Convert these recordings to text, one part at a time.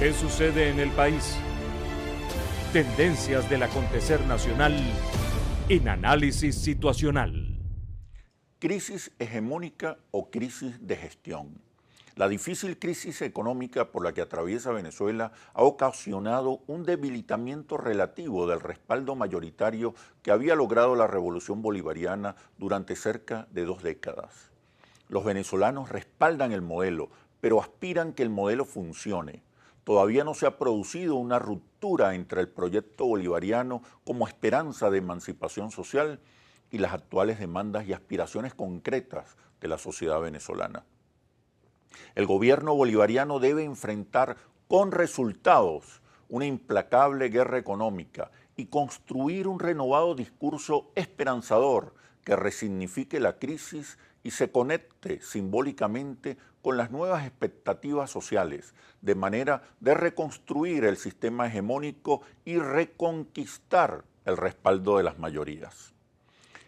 ¿Qué sucede en el país? Tendencias del acontecer nacional en análisis situacional. Crisis hegemónica o crisis de gestión. La difícil crisis económica por la que atraviesa Venezuela ha ocasionado un debilitamiento relativo del respaldo mayoritario que había logrado la revolución bolivariana durante cerca de 2 décadas. Los venezolanos respaldan el modelo, pero aspiran que el modelo funcione. Todavía no se ha producido una ruptura entre el proyecto bolivariano como esperanza de emancipación social y las actuales demandas y aspiraciones concretas de la sociedad venezolana. El gobierno bolivariano debe enfrentar con resultados una implacable guerra económica y construir un renovado discurso esperanzador que resignifique la crisis y se conecte simbólicamente con las nuevas expectativas sociales, de manera de reconstruir el sistema hegemónico y reconquistar el respaldo de las mayorías.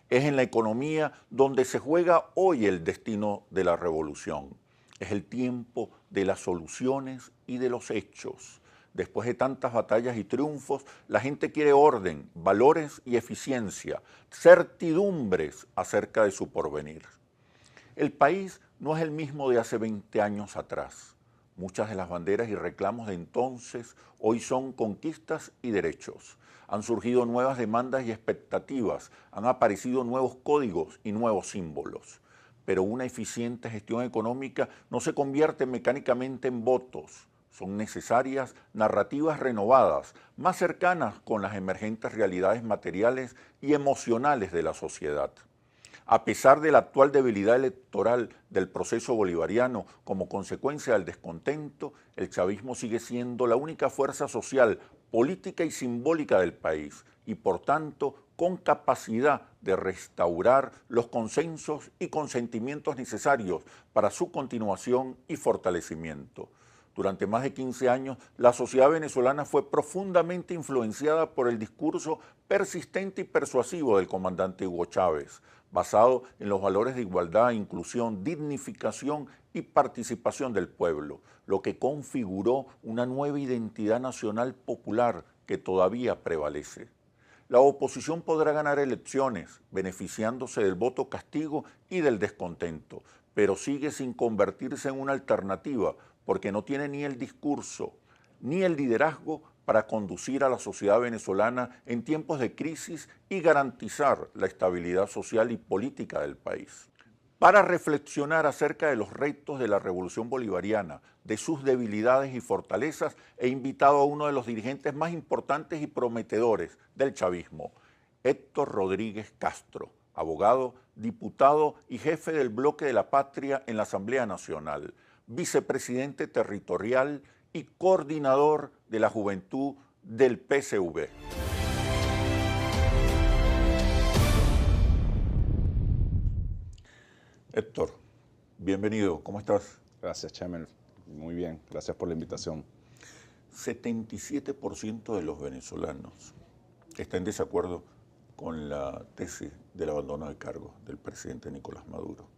Es en la economía donde se juega hoy el destino de la revolución. Es el tiempo de las soluciones y de los hechos. Después de tantas batallas y triunfos, la gente quiere orden, valores y eficiencia, certidumbres acerca de su porvenir. El país no es el mismo de hace 20 años atrás. Muchas de las banderas y reclamos de entonces hoy son conquistas y derechos. Han surgido nuevas demandas y expectativas, han aparecido nuevos códigos y nuevos símbolos. Pero una eficiente gestión económica no se convierte mecánicamente en votos. Son necesarias narrativas renovadas, más cercanas con las emergentes realidades materiales y emocionales de la sociedad. A pesar de la actual debilidad electoral del proceso bolivariano como consecuencia del descontento, el chavismo sigue siendo la única fuerza social, política y simbólica del país y, por tanto, con capacidad de restaurar los consensos y consentimientos necesarios para su continuación y fortalecimiento. Durante más de 15 años, la sociedad venezolana fue profundamente influenciada por el discurso persistente y persuasivo del comandante Hugo Chávez, basado en los valores de igualdad, inclusión, dignificación y participación del pueblo, lo que configuró una nueva identidad nacional popular que todavía prevalece. La oposición podrá ganar elecciones, beneficiándose del voto castigo y del descontento, pero sigue sin convertirse en una alternativa, porque no tiene ni el discurso ni el liderazgo para conducir a la sociedad venezolana en tiempos de crisis y garantizar la estabilidad social y política del país. Para reflexionar acerca de los retos de la revolución bolivariana, de sus debilidades y fortalezas, he invitado a uno de los dirigentes más importantes y prometedores del chavismo, Héctor Rodríguez Castro, abogado, diputado y jefe del Bloque de la Patria en la Asamblea Nacional, vicepresidente territorial y coordinador de la juventud del PSV. Héctor, bienvenido, ¿cómo estás? Gracias, Chemel. Muy bien, gracias por la invitación. 77% de los venezolanos están en desacuerdo con la tesis del abandono de cargo del presidente Nicolás Maduro.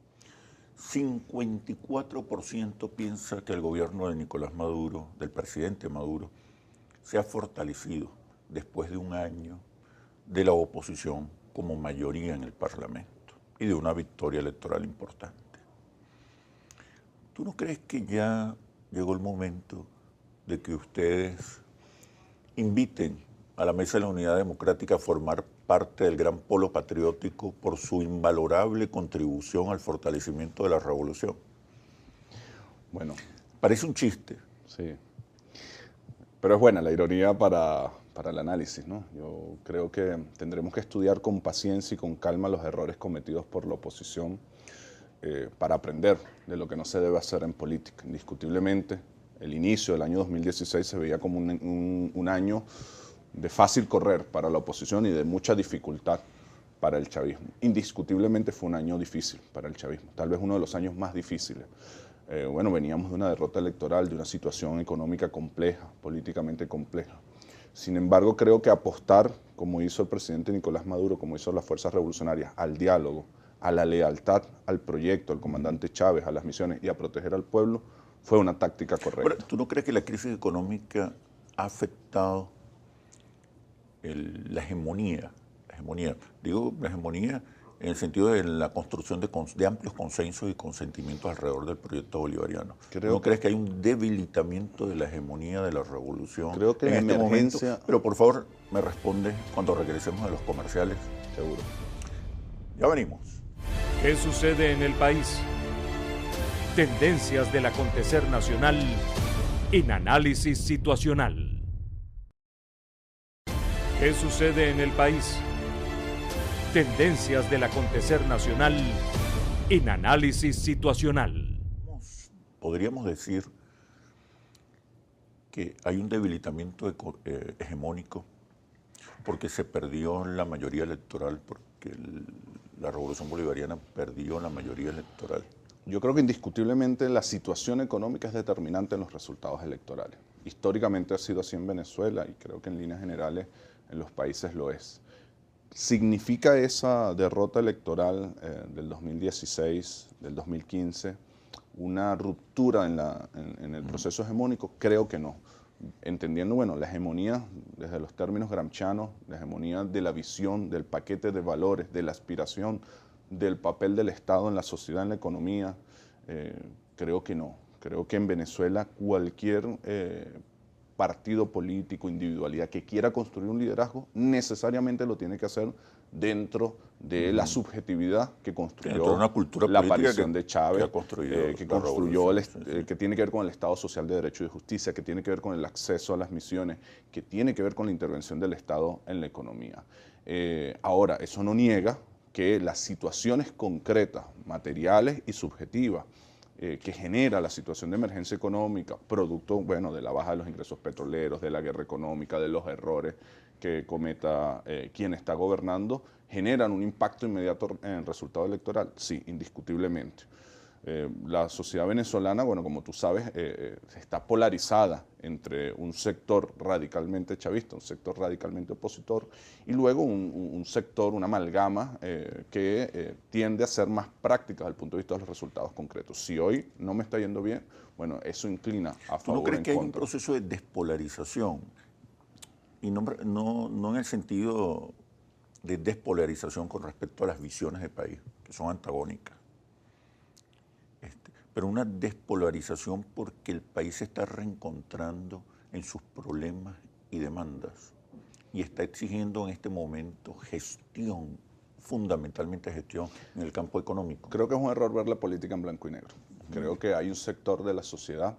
54% piensa que el gobierno de Nicolás Maduro, del presidente Maduro, se ha fortalecido después de un año de la oposición como mayoría en el Parlamento y de una victoria electoral importante. ¿Tú no crees que ya llegó el momento de que ustedes inviten a la Mesa de la Unidad Democrática a formar parte del gran polo patriótico por su invalorable contribución al fortalecimiento de la revolución? Bueno, parece un chiste. Sí, pero es buena la ironía para el análisis, ¿no? Yo creo que tendremos que estudiar con paciencia y con calma los errores cometidos por la oposición para aprender de lo que no se debe hacer en política. Indiscutiblemente, el inicio del año 2016 se veía como un año de fácil correr para la oposición y de mucha dificultad para el chavismo. Indiscutiblemente fue un año difícil para el chavismo, tal vez uno de los años más difíciles. Bueno, veníamos de una derrota electoral, de una situación económica compleja, políticamente compleja. Sin embargo, creo que apostar, como hizo el presidente Nicolás Maduro, como hizo las fuerzas revolucionarias, al diálogo, a la lealtad al proyecto, al comandante Chávez, a las misiones y a proteger al pueblo, fue una táctica correcta. Pero, ¿tú no crees que la crisis económica ha afectado la hegemonía? Digo la hegemonía en el sentido de la construcción de amplios consensos y consentimientos alrededor del proyecto bolivariano. ¿No crees que hay un debilitamiento de la hegemonía de la revolución? Creo que en la este emergencia... momento? Pero por favor, me responde cuando regresemos de los comerciales. Seguro. Ya venimos. ¿Qué sucede en el país? Tendencias del acontecer nacional en análisis situacional. ¿Qué sucede en el país? Tendencias del acontecer nacional en análisis situacional. Podríamos decir que hay un debilitamiento hegemónico porque se perdió la mayoría electoral, porque la revolución bolivariana perdió la mayoría electoral. Yo creo que indiscutiblemente la situación económica es determinante en los resultados electorales. Históricamente ha sido así en Venezuela y creo que en líneas generales en los países lo es. ¿Significa esa derrota electoral del 2016, del 2015, una ruptura en el proceso hegemónico? Creo que no. Entendiendo, bueno, la hegemonía desde los términos gramscianos, la hegemonía de la visión, del paquete de valores, de la aspiración, del papel del Estado en la sociedad, en la economía, creo que no. Creo que en Venezuela cualquier partido político, individualidad que quiera construir un liderazgo, necesariamente lo tiene que hacer dentro de la subjetividad que construyó una cultura la aparición de Chávez, que tiene que ver con el Estado Social de Derecho y de Justicia, que tiene que ver con el acceso a las misiones, que tiene que ver con la intervención del Estado en la economía. Ahora, eso no niega que las situaciones concretas, materiales y subjetivas, que genera la situación de emergencia económica, producto, bueno, de la baja de los ingresos petroleros, de la guerra económica, de los errores que cometa quien está gobernando, generan un impacto inmediato en el resultado electoral. Sí, indiscutiblemente. La sociedad venezolana, bueno, como tú sabes, está polarizada entre un sector radicalmente chavista, un sector radicalmente opositor, y luego un sector, una amalgama que tiende a ser más práctica desde el punto de vista de los resultados concretos. Si hoy no me está yendo bien, bueno, eso inclina a favor o en contra. ¿Tú no crees que hay un proceso de despolarización? Y no en el sentido de despolarización con respecto a las visiones de país, que son antagónicas, pero una despolarización porque el país se está reencontrando en sus problemas y demandas y está exigiendo en este momento gestión, fundamentalmente gestión en el campo económico. Creo que es un error ver la política en blanco y negro. Creo que hay un sector de la sociedad,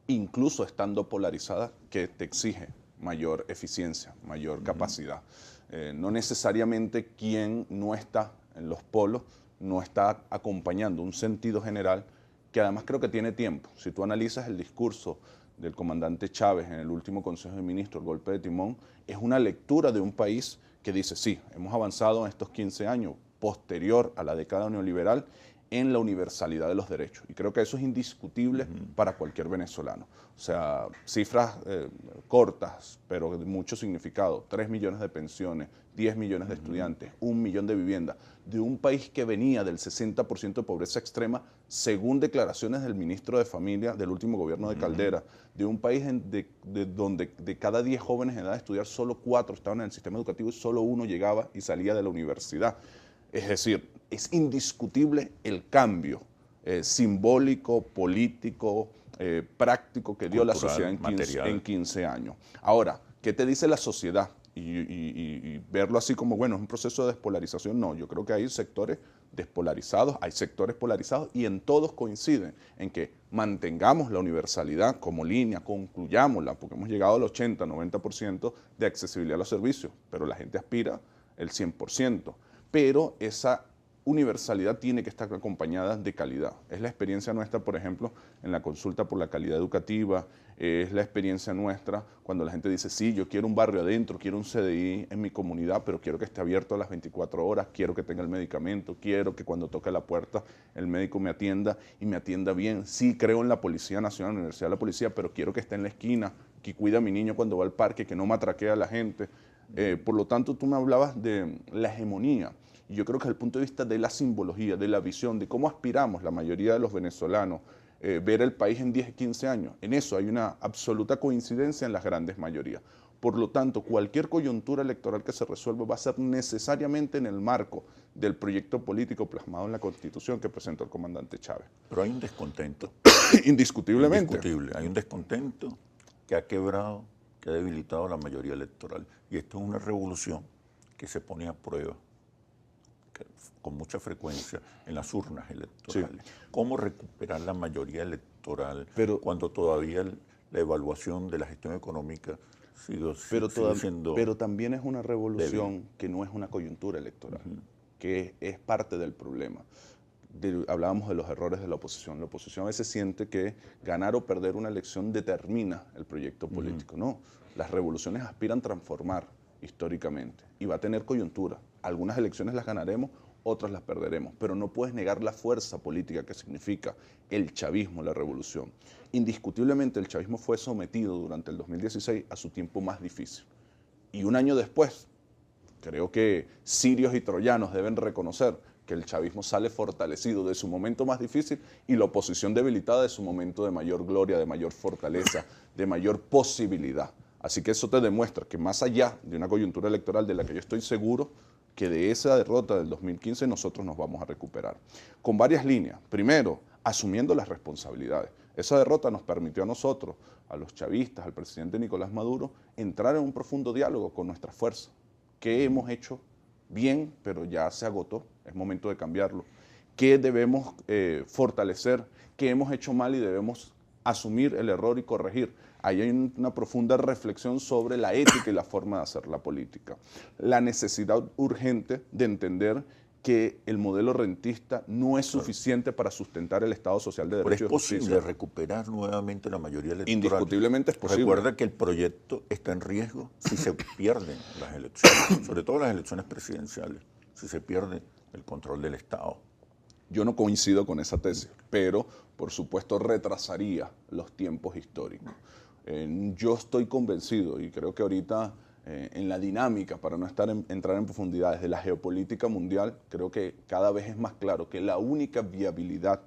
incluso estando polarizada, que te exige mayor eficiencia, mayor capacidad. No necesariamente quien no está en los polos no está acompañando un sentido general que además creo que tiene tiempo. Si tú analizas el discurso del comandante Chávez en el último Consejo de Ministros, el golpe de timón, es una lectura de un país que dice, sí, hemos avanzado en estos 15 años, posterior a la década neoliberal, en la universalidad de los derechos. Y creo que eso es indiscutible para cualquier venezolano. O sea, cifras cortas, pero de mucho significado. 3 millones de pensiones, 10 millones de estudiantes, 1 millón de viviendas, de un país que venía del 60% de pobreza extrema, según declaraciones del ministro de Familia del último gobierno de Caldera, de un país donde de cada 10 jóvenes en edad de estudiar, solo 4 estaban en el sistema educativo y solo 1 llegaba y salía de la universidad. Es decir, es indiscutible el cambio simbólico, político, práctico que dio cultural, la sociedad en 15 años. Ahora, ¿qué te dice la sociedad? Y verlo así como, bueno, es un proceso de despolarización. No, yo creo que hay sectores despolarizados, hay sectores polarizados y en todos coinciden en que mantengamos la universalidad como línea, concluyámosla, porque hemos llegado al 80-90% de accesibilidad a los servicios, pero la gente aspira el 100%. Pero esa universalidad tiene que estar acompañada de calidad. Es la experiencia nuestra, por ejemplo, en la consulta por la calidad educativa, es la experiencia nuestra cuando la gente dice, sí, yo quiero un barrio adentro, quiero un CDI en mi comunidad, pero quiero que esté abierto a las 24 horas, quiero que tenga el medicamento, quiero que cuando toque la puerta el médico me atienda y me atienda bien. Sí, creo en la Policía Nacional, la Universidad de la Policía, pero quiero que esté en la esquina, que cuida a mi niño cuando va al parque, que no matraquea a la gente. Por lo tanto, tú me hablabas de la hegemonía. Y yo creo que desde el punto de vista de la simbología, de la visión, de cómo aspiramos la mayoría de los venezolanos ver el país en 10, 15 años. En eso hay una absoluta coincidencia en las grandes mayorías. Por lo tanto, cualquier coyuntura electoral que se resuelva va a ser necesariamente en el marco del proyecto político plasmado en la Constitución que presentó el comandante Chávez. Pero hay un descontento. Indiscutiblemente. Indiscutible. Hay un descontento que ha quebrado, que ha debilitado la mayoría electoral. Y esto es una revolución que se pone a prueba con mucha frecuencia en las urnas electorales. Sí. ¿Cómo recuperar la mayoría electoral cuando todavía la evaluación de la gestión económica sigue siendo pero también es una revolución débil, que no es una coyuntura electoral, que es parte del problema. Hablábamos de los errores de la oposición. La oposición a veces siente que ganar o perder una elección determina el proyecto político. No, las revoluciones aspiran a transformar históricamente y va a tener coyuntura. Algunas elecciones las ganaremos, otras las perderemos, pero no puedes negar la fuerza política que significa el chavismo, la revolución. Indiscutiblemente el chavismo fue sometido durante el 2016 a su tiempo más difícil. Y un año después, creo que sirios y troyanos deben reconocer que el chavismo sale fortalecido de su momento más difícil y la oposición debilitada de su momento de mayor gloria, de mayor fortaleza, de mayor posibilidad. Así que eso te demuestra que más allá de una coyuntura electoral de la que yo estoy seguro, que de esa derrota del 2015 nosotros nos vamos a recuperar. Con varias líneas. Primero, asumiendo las responsabilidades. Esa derrota nos permitió a nosotros, a los chavistas, al presidente Nicolás Maduro, entrar en un profundo diálogo con nuestras fuerzas. ¿Qué hemos hecho bien, pero ya se agotó? Es momento de cambiarlo. ¿Qué debemos fortalecer? ¿Qué hemos hecho mal y debemos asumir el error y corregir? Ahí hay una profunda reflexión sobre la ética y la forma de hacer la política. La necesidad urgente de entender que el modelo rentista no es suficiente para sustentar el Estado social de derecho y justicia. ¿Es posible recuperar nuevamente la mayoría electoral? Indiscutiblemente es posible. Recuerda que el proyecto está en riesgo si se pierden las elecciones, sobre todo las elecciones presidenciales, si se pierde el control del Estado. Yo no coincido con esa tesis, pero por supuesto retrasaría los tiempos históricos. Yo estoy convencido y creo que ahorita en la dinámica, para no entrar en profundidades de la geopolítica mundial, creo que cada vez es más claro que la única viabilidad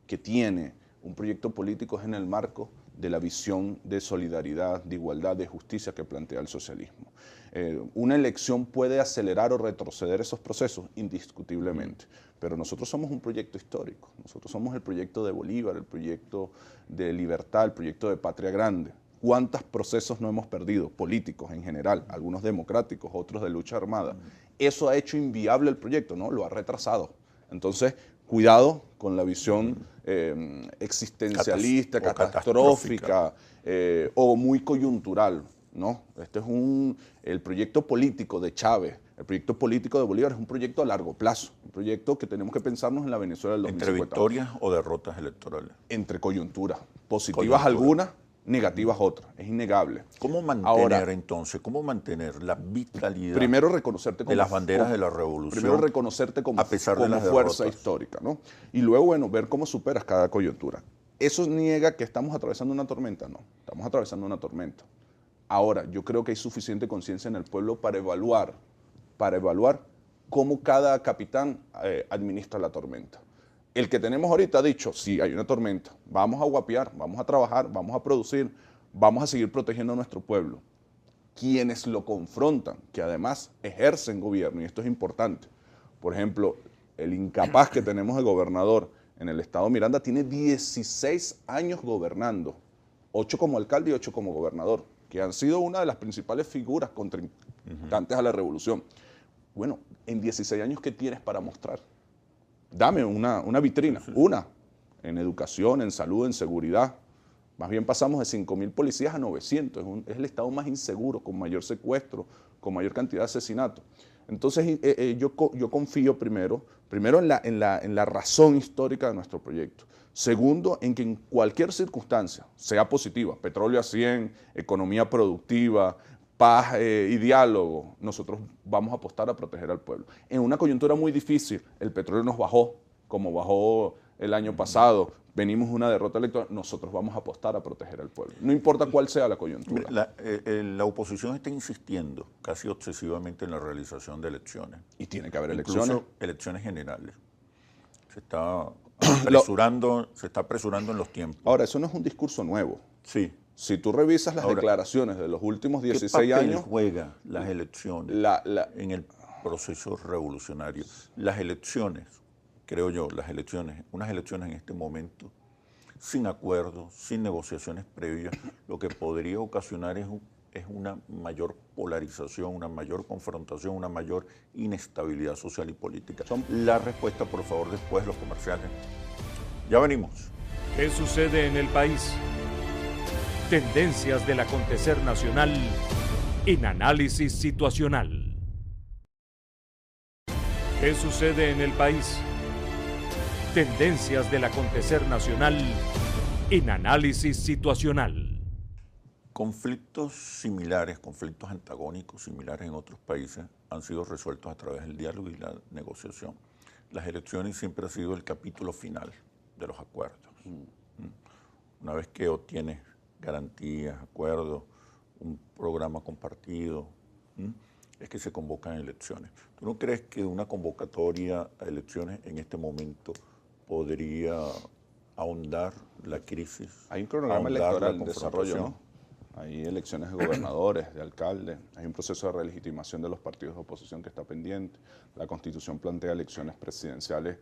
que tiene un proyecto político es en el marco de la visión de solidaridad, de igualdad, de justicia que plantea el socialismo. Una elección puede acelerar o retroceder esos procesos, indiscutiblemente, pero nosotros somos un proyecto histórico, nosotros somos el proyecto de Bolívar, el proyecto de libertad, el proyecto de patria grande. ¿Cuántos procesos no hemos perdido? Políticos en general, algunos democráticos, otros de lucha armada. Eso ha hecho inviable el proyecto, ¿no? Lo ha retrasado. Entonces, cuidado con la visión existencialista, catastrófica o muy coyuntural, ¿no? Este es el proyecto político de Chávez, el proyecto político de Bolívar es un proyecto a largo plazo, un proyecto que tenemos que pensarnos en la Venezuela del 2050. ¿Entre victorias o derrotas electorales? Entre coyunturas, positivas algunas, negativas otras, es innegable. ¿Cómo mantener entonces, cómo mantener la vitalidad primero reconocerte como, de las banderas de la revolución? Primero reconocerte como, a pesar de las fuerza derrotas histórica, ¿no? Y luego, bueno, ver cómo superas cada coyuntura. ¿Eso niega que estamos atravesando una tormenta? No, estamos atravesando una tormenta. Ahora, yo creo que hay suficiente conciencia en el pueblo para evaluar cómo cada capitán administra la tormenta. El que tenemos ahorita ha dicho, sí, hay una tormenta, vamos a guapear, vamos a trabajar, vamos a producir, vamos a seguir protegiendo a nuestro pueblo. Quienes lo confrontan, que además ejercen gobierno, y esto es importante, por ejemplo, el incapaz que tenemos de gobernador en el estado Miranda tiene 16 años gobernando, 8 como alcalde y 8 como gobernador, que han sido una de las principales figuras contrincantes a la revolución. Bueno, en 16 años, ¿qué tienes para mostrar? Dame una vitrina, una, en educación, en salud, en seguridad. Más bien pasamos de 5.000 policías a 900, es el estado más inseguro, con mayor secuestro, con mayor cantidad de asesinatos. Entonces yo confío primero en la razón histórica de nuestro proyecto. Segundo, en que en cualquier circunstancia, sea positiva, petróleo a 100, economía productiva, paz y diálogo, nosotros vamos a apostar a proteger al pueblo. En una coyuntura muy difícil, el petróleo nos bajó, como bajó el año pasado, venimos de una derrota electoral, nosotros vamos a apostar a proteger al pueblo. No importa cuál sea la coyuntura. La oposición está insistiendo casi obsesivamente en la realización de elecciones. Y tiene que haber incluso elecciones. Elecciones generales. Se está se está apresurando en los tiempos. Ahora, eso no es un discurso nuevo. Sí. Si tú revisas las declaraciones de los últimos 16 años... ¿Qué juega las elecciones en el proceso revolucionario? Las elecciones, creo yo, unas elecciones en este momento, sin acuerdos, sin negociaciones previas, lo que podría ocasionar es una mayor polarización, una mayor confrontación, una mayor inestabilidad social y política. La respuesta, por favor, después de los comerciales. Ya venimos. ¿Qué sucede en el país? Tendencias del acontecer nacional en Análisis Situacional. ¿Qué sucede en el país? Tendencias del acontecer nacional en Análisis Situacional. Conflictos similares, conflictos antagónicos similares en otros países han sido resueltos a través del diálogo y la negociación. Las elecciones siempre han sido el capítulo final de los acuerdos. Una vez que obtienes garantías, acuerdos, un programa compartido, es que se convocan elecciones. ¿Tú no crees que una convocatoria a elecciones en este momento podría ahondar la crisis? Hay un cronograma electoral en desarrollo, ¿no? Hay elecciones de gobernadores, de alcaldes, hay un proceso de relegitimación de los partidos de oposición que está pendiente. La Constitución plantea elecciones presidenciales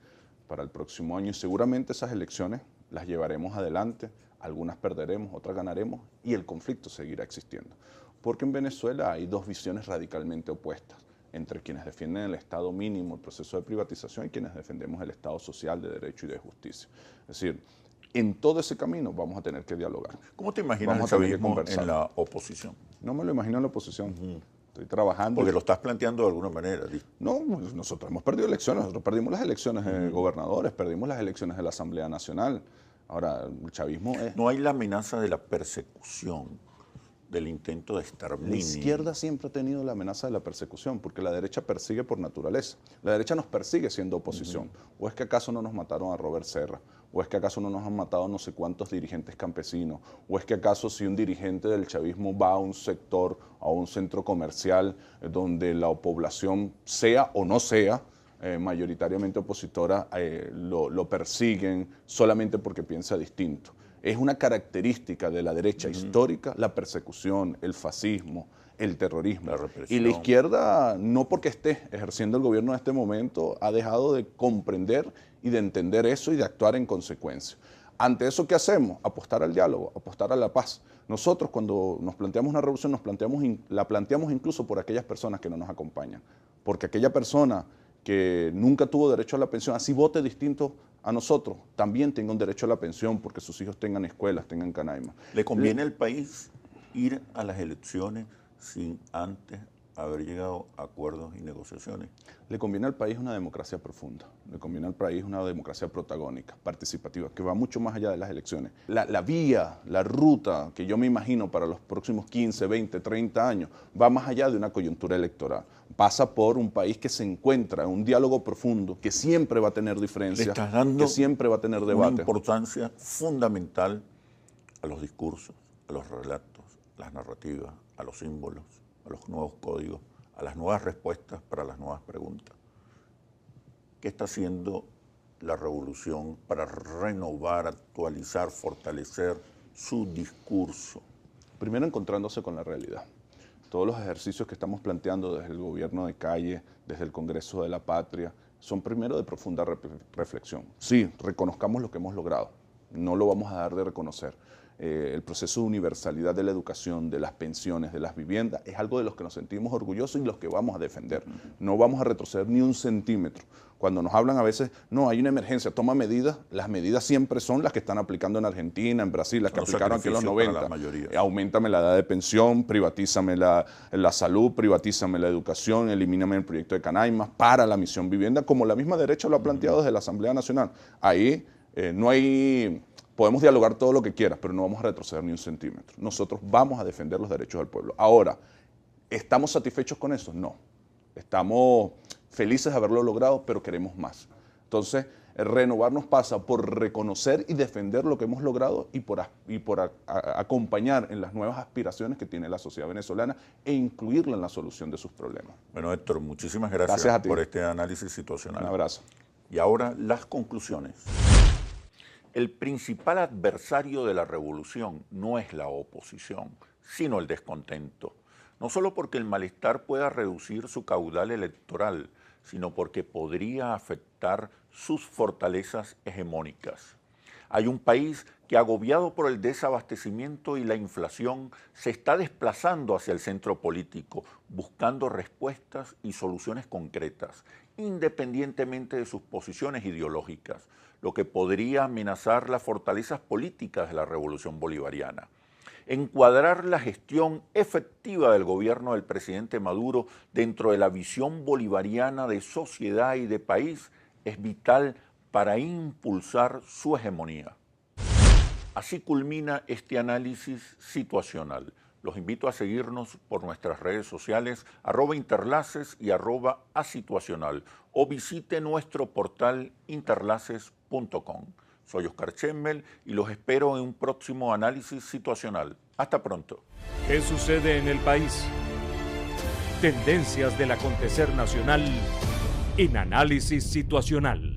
para el próximo año y seguramente esas elecciones las llevaremos adelante, algunas perderemos, otras ganaremos y el conflicto seguirá existiendo. Porque en Venezuela hay dos visiones radicalmente opuestas entre quienes defienden el Estado mínimo, el proceso de privatización y quienes defendemos el Estado social de derecho y de justicia. Es decir, en todo ese camino vamos a tener que dialogar. ¿Cómo te imaginas el chavismo en la oposición? No me lo imagino en la oposición. Estoy trabajando. Porque lo estás planteando de alguna manera. No, nosotros hemos perdido elecciones. Nosotros perdimos las elecciones de gobernadores, perdimos las elecciones de la Asamblea Nacional. Ahora, el chavismo es... No hay la amenaza de la persecución, del intento de exterminio. La izquierda siempre ha tenido la amenaza de la persecución, porque la derecha persigue por naturaleza. La derecha nos persigue siendo oposición. ¿O es que acaso no nos mataron a Robert Serra? ¿O es que acaso no nos han matado no sé cuántos dirigentes campesinos? ¿O es que acaso si un dirigente del chavismo va a un sector, a un centro comercial, donde la población sea o no sea mayoritariamente opositora, lo persiguen solamente porque piensa distinto? Es una característica de la derecha histórica la persecución, el fascismo, el terrorismo. Y la izquierda, no porque esté ejerciendo el gobierno en este momento, ha dejado de comprender y de entender eso y de actuar en consecuencia. Ante eso, ¿qué hacemos? Apostar al diálogo, apostar a la paz. Nosotros cuando nos planteamos una revolución, la planteamos incluso por aquellas personas que no nos acompañan. Porque aquella persona que nunca tuvo derecho a la pensión, así vote distinto a nosotros, también tenga un derecho a la pensión porque sus hijos tengan escuelas, tengan canaima. ¿Le conviene al país ir a las elecciones sin antes haber llegado a acuerdos y negociaciones? Le conviene al país una democracia profunda, le conviene al país una democracia protagónica, participativa, que va mucho más allá de las elecciones. La vía, la ruta que yo me imagino para los próximos 15, 20, 30 años, va más allá de una coyuntura electoral. Pasa por un país que se encuentra en un diálogo profundo, que siempre va a tener diferencias, que siempre va a tener debate. Una importancia fundamental a los discursos, a los relatos, a las narrativas, a los símbolos, a los nuevos códigos, a las nuevas respuestas para las nuevas preguntas. ¿Qué está haciendo la revolución para renovar, actualizar, fortalecer su discurso? Primero, encontrándose con la realidad. Todos los ejercicios que estamos planteando desde el gobierno de calle, desde el Congreso de la Patria, son primero de profunda reflexión. Sí, reconozcamos lo que hemos logrado, no lo vamos a dar de reconocer. El proceso de universalidad de la educación, de las pensiones, de las viviendas, es algo de los que nos sentimos orgullosos y los que vamos a defender. No vamos a retroceder ni un centímetro. Cuando nos hablan a veces, no, hay una emergencia, toma medidas, las medidas siempre son las que están aplicando en Argentina, en Brasil, las que aplicaron aquí en los 90. Auméntame la edad de pensión, privatízame la salud, privatízame la educación, elimíname el proyecto de Canaima, para la misión vivienda, como la misma derecha lo ha planteado desde la Asamblea Nacional. Ahí no hay... Podemos dialogar todo lo que quieras, pero no vamos a retroceder ni un centímetro. Nosotros vamos a defender los derechos del pueblo. Ahora, ¿estamos satisfechos con eso? No. Estamos felices de haberlo logrado, pero queremos más. Entonces, renovarnos pasa por reconocer y defender lo que hemos logrado y por acompañar en las nuevas aspiraciones que tiene la sociedad venezolana e incluirla en la solución de sus problemas. Bueno, Héctor, muchísimas gracias a ti por este análisis situacional. Un abrazo. Y ahora las conclusiones. el principal adversario de la revolución no es la oposición, sino el descontento. No solo porque el malestar pueda reducir su caudal electoral, sino porque podría afectar sus fortalezas hegemónicas. Hay un país que, agobiado por el desabastecimiento y la inflación, se está desplazando hacia el centro político, buscando respuestas y soluciones concretas, independientemente de sus posiciones ideológicas, lo que podría amenazar las fortalezas políticas de la revolución bolivariana. Encuadrar la gestión efectiva del gobierno del presidente Maduro dentro de la visión bolivariana de sociedad y de país es vital para impulsar su hegemonía. Así culmina este análisis situacional. Los invito a seguirnos por nuestras redes sociales @interlaces y @asituacional o visite nuestro portal interlaces.com. Soy Oscar Chemmel y los espero en un próximo análisis situacional. Hasta pronto. ¿Qué sucede en el país? Tendencias del acontecer nacional en Análisis Situacional.